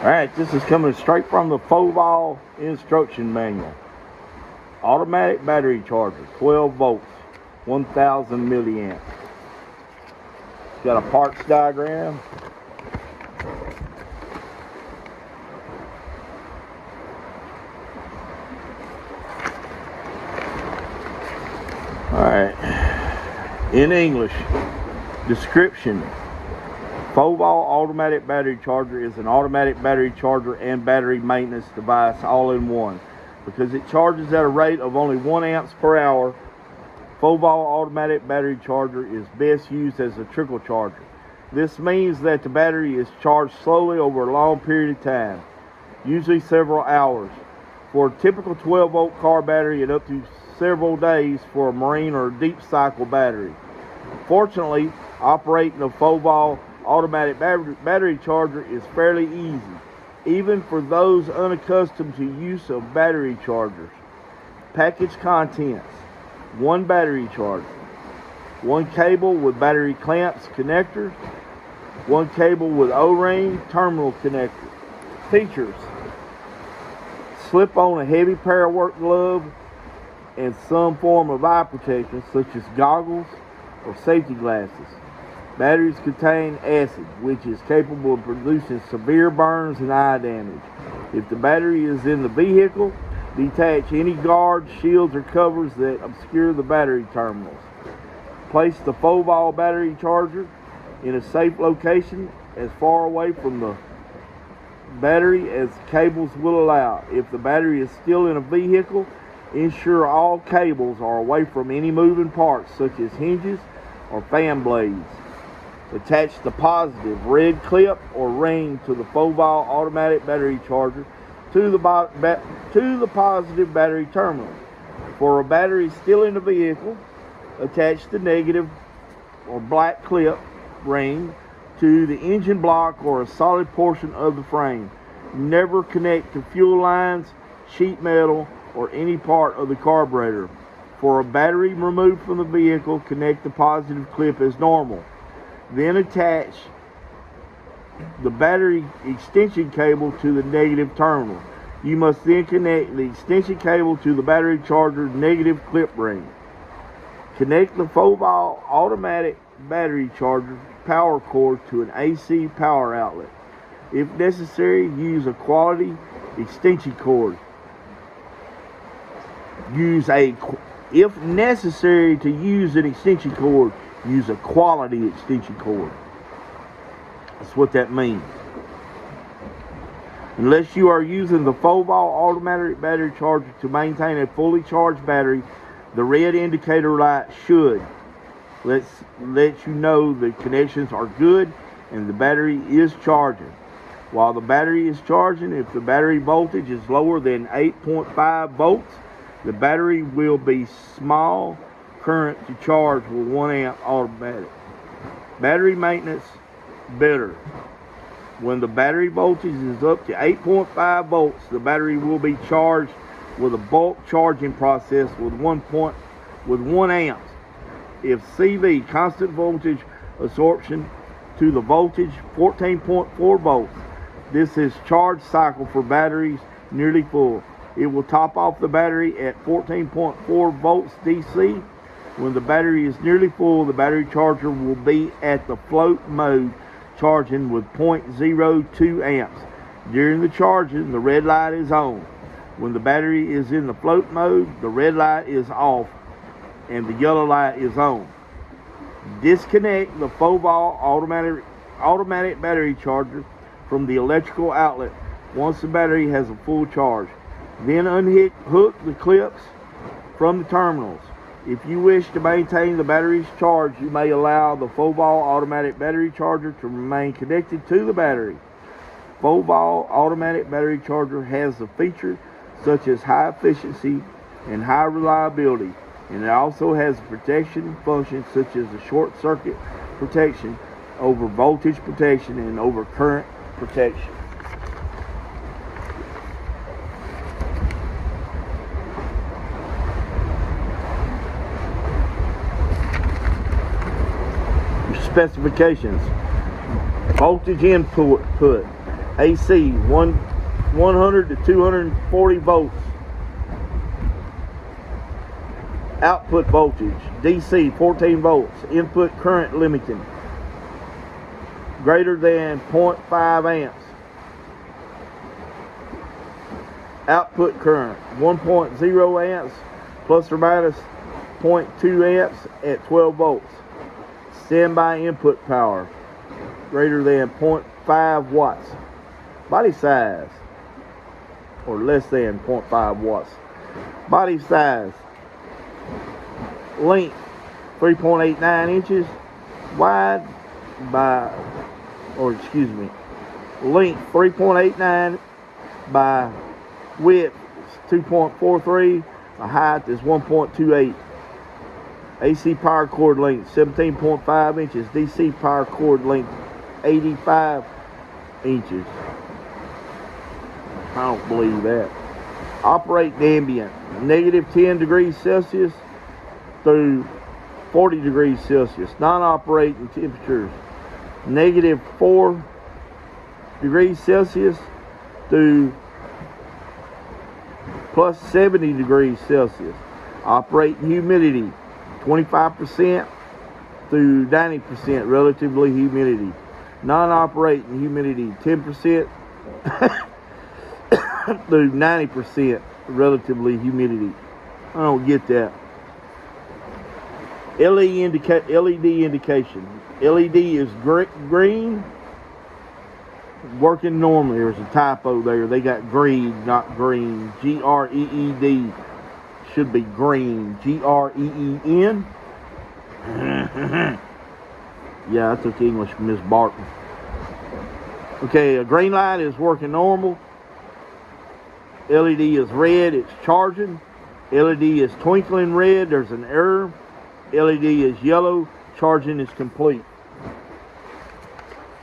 Alright, this is coming straight from the Foval instruction manual. Automatic battery charger, 12 volts, 1000 milliamps. It's got a parts diagram. Alright, in English, description. Foval automatic battery charger is an automatic battery charger and battery maintenance device all in one. Because it charges at a rate of only 1 amp per hour, Foval automatic battery charger is best used as a trickle charger. This means that the battery is charged slowly over a long period of time, usually several hours. For a typical 12 volt car battery and up to several days for a marine or deep cycle battery. Fortunately, operating a Foval automatic battery charger is fairly easy, even for those unaccustomed to use of battery chargers. Package contents: 1 battery charger, 1 cable with battery clamps connectors, 1 cable with O-ring terminal connector. Features: slip on a heavy parawork glove and some form of eye protection such as goggles or safety glasses. Batteries contain acid, which is capable of producing severe burns and eye damage. If the battery is in the vehicle, detach any guards, shields, or covers that obscure the battery terminals. Place the Foval battery charger in a safe location as far away from the battery as cables will allow. If the battery is still in a vehicle, ensure all cables are away from any moving parts such as hinges or fan blades. Attach the positive red clip or ring to the Foval automatic battery charger to the positive battery terminal. For a battery still in the vehicle, attach the negative or black clip ring to the engine block or a solid portion of the frame. Never connect to fuel lines, sheet metal, or any part of the carburetor. For a battery removed from the vehicle, connect the positive clip as normal. Then attach the battery extension cable to the negative terminal. You must then connect the extension cable to the battery charger's negative clip ring. Connect the Foval automatic battery charger power cord to an AC power outlet. If necessary, use a quality extension cord. If necessary to use an extension cord, use a quality extension cord. That's what that means. Unless you are using the Foval automatic battery charger to maintain a fully charged battery, the red indicator light should let you know the connections are good and the battery is charging. While the battery is charging, if the battery voltage is lower than 8.5 volts, the battery will be small current to charge with 1 amp automatic. Battery maintenance better. When the battery voltage is up to 8.5 volts, the battery will be charged with a bulk charging process with 1 amp. If CV, constant voltage absorption to the voltage, 14.4 volts. This is charge cycle for batteries nearly full. It will top off the battery at 14.4 volts DC. When the battery is nearly full, the battery charger will be at the float mode, charging with 0.02 amps. During the charging, the red light is on. When the battery is in the float mode, the red light is off and the yellow light is on. Disconnect the Foval automatic battery charger from the electrical outlet once the battery has a full charge. Then unhook the clips from the terminals. If you wish to maintain the battery's charge, you may allow the Foval automatic battery charger to remain connected to the battery. Foval automatic battery charger has the features such as high efficiency and high reliability, and it also has protection functions such as the short circuit protection, over voltage protection, and over current protection. Specifications: voltage input AC 100 to 240 volts. Output voltage DC 14 volts. Input current limiting greater than 0.5 amps. Output current 1.0 amps plus or minus 0.2 amps at 12 volts. Standby input power greater than 0.5 watts. Body size or less than 0.5 watts. Body size. Length 3.89 inches wide by, length 3.89 by width 2.43. The height is 1.28. AC power cord length 17.5 inches. DC power cord length 85 inches. I don't believe that. Operate ambient negative 10 degrees Celsius through 40 degrees Celsius. Non-operating temperatures negative 4 degrees Celsius to plus 70 degrees Celsius. Operating humidity 25% through 90% relatively humidity. Non-operating humidity 10% through 90% relatively humidity. I don't get that. LED indication. LED is green. Working normally. There's a typo there. They got green, not green. G-R-E-E-D. Should be green. G-R-E-E-N. Yeah, I took English from Miss Barton. Okay, a green light is working normal. LED is red, it's charging. LED is twinkling red, there's an error. LED is yellow, charging is complete.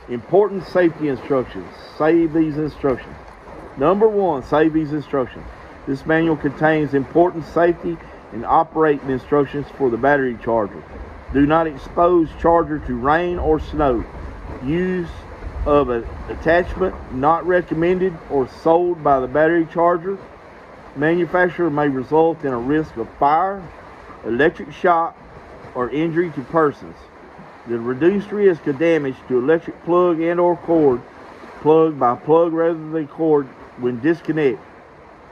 Important safety instructions. Save these instructions. Number 1, save these instructions. This manual contains important safety and operating instructions for the battery charger. Do not expose charger to rain or snow. Use of an attachment not recommended or sold by the battery charger manufacturer may result in a risk of fire, electric shock, or injury to persons. The reduced risk of damage to electric plug and or cord, plug by plug rather than cord when disconnected.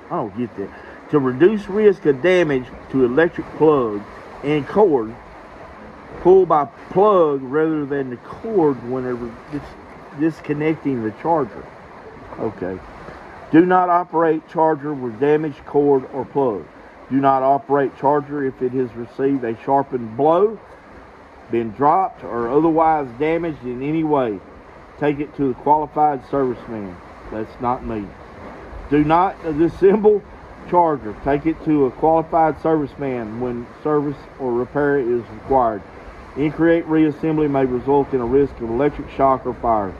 I don't get that. To reduce risk of damage to electric plug and cord, pull by plug rather than the cord whenever disconnecting the charger. Okay. Do not operate charger with damaged cord or plug. Do not operate charger if it has received a sharpened blow, been dropped, or otherwise damaged in any way. Take it to a qualified serviceman. That's not me. Do not disassemble charger. Take it to a qualified serviceman when service or repair is required. Incorrect reassembly may result in a risk of electric shock or fire.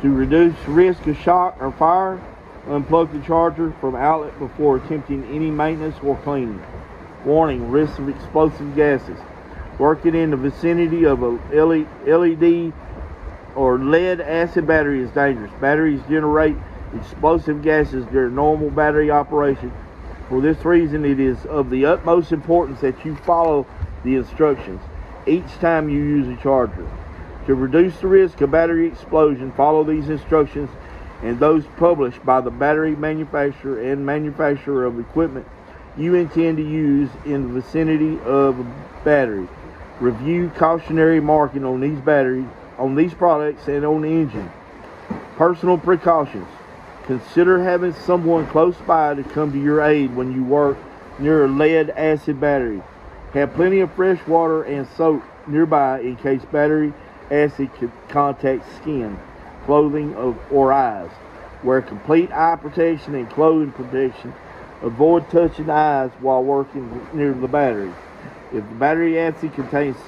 To reduce risk of shock or fire, unplug the charger from outlet before attempting any maintenance or cleaning. Warning, risk of explosive gases. Working in the vicinity of a LED or lead acid battery is dangerous. Batteries generate explosive gases during normal battery operation. For this reason, it is of the utmost importance that you follow the instructions each time you use a charger. To reduce the risk of battery explosion, follow these instructions and those published by the battery manufacturer and manufacturer of equipment you intend to use in the vicinity of a battery. Review cautionary marking on these batteries, on these products, and on the engine. Personal precautions. Consider having someone close by to come to your aid when you work near a lead acid battery. Have plenty of fresh water and soap nearby in case battery acid contacts skin, clothing, or eyes. Wear complete eye protection and clothing protection. Avoid touching eyes while working near the battery. If the battery acid contacts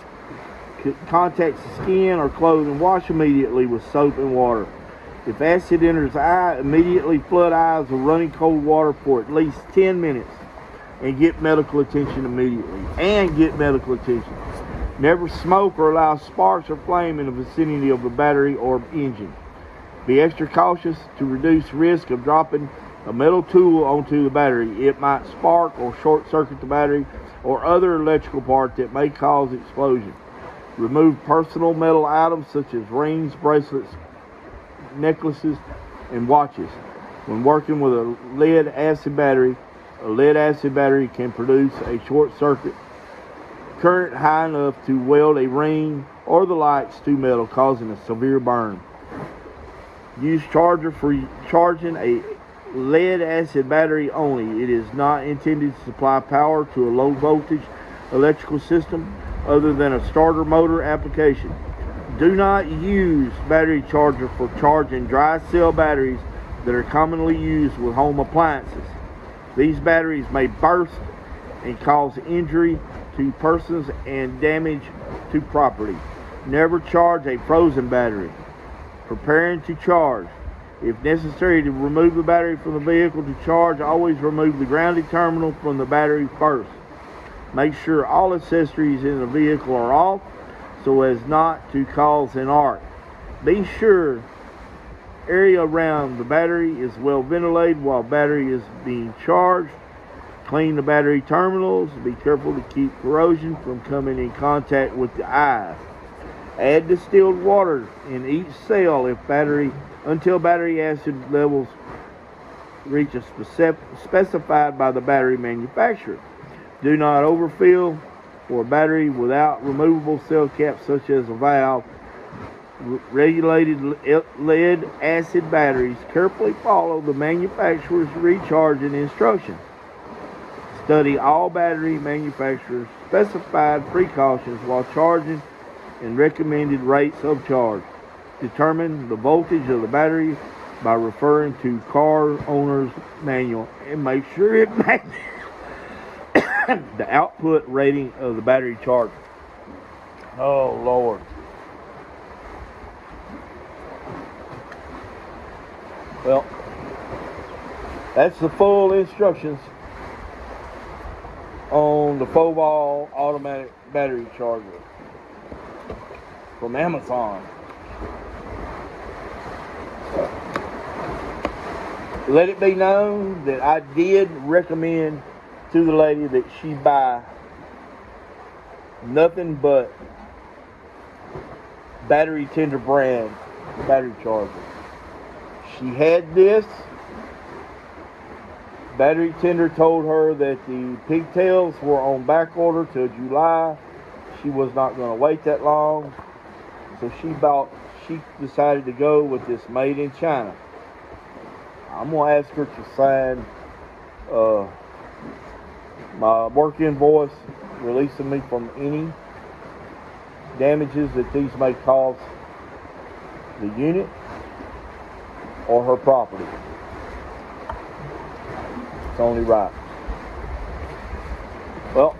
the skin or clothing, wash immediately with soap and water. If acid enters the eye, immediately flood eyes with running cold water for at least 10 minutes and get medical attention immediately. Never smoke or allow sparks or flame in the vicinity of the battery or engine. Be extra cautious to reduce risk of dropping a metal tool onto the battery. It might spark or short circuit the battery or other electrical part that may cause explosion. Remove personal metal items such as rings, bracelets, necklaces, and watches. When working with a lead acid battery can produce a short circuit current high enough to weld a ring or the lights to metal, causing a severe burn. Use charger for charging a lead acid battery only. It is not intended to supply power to a low voltage electrical system other than a starter motor application. Do not use battery charger for charging dry cell batteries that are commonly used with home appliances. These batteries may burst and cause injury to persons and damage to property. Never charge a frozen battery. Preparing to charge. If necessary to remove the battery from the vehicle to charge, always remove the grounded terminal from the battery first. Make sure all accessories in the vehicle are off so as not to cause an arc. Be sure area around the battery is well ventilated while battery is being charged. Clean the battery terminals. Be careful to keep corrosion from coming in contact with the eyes. Add distilled water in each cell until battery acid levels reach a specified by the battery manufacturer. Do not overfill for a battery without removable cell caps such as a valve. Regulated lead acid batteries carefully follow the manufacturer's recharging instructions. Study all battery manufacturers' specified precautions while charging and recommended rates of charge. Determine the voltage of the battery by referring to car owner's manual and make sure it matches the output rating of the battery charger. Oh Lord. Well, that's the full instructions on the Foval automatic battery charger from Amazon. Let it be known that I did recommend to the lady that she buy nothing but battery tender brand battery charger. She had this. Battery tender told her that the pigtails were on back order till July. She was not going to wait that long. So she decided to go with this made in China. I'm going to ask her to sign my work invoice releasing me from any damages that these may cause the unit or her property. It's only right. Well,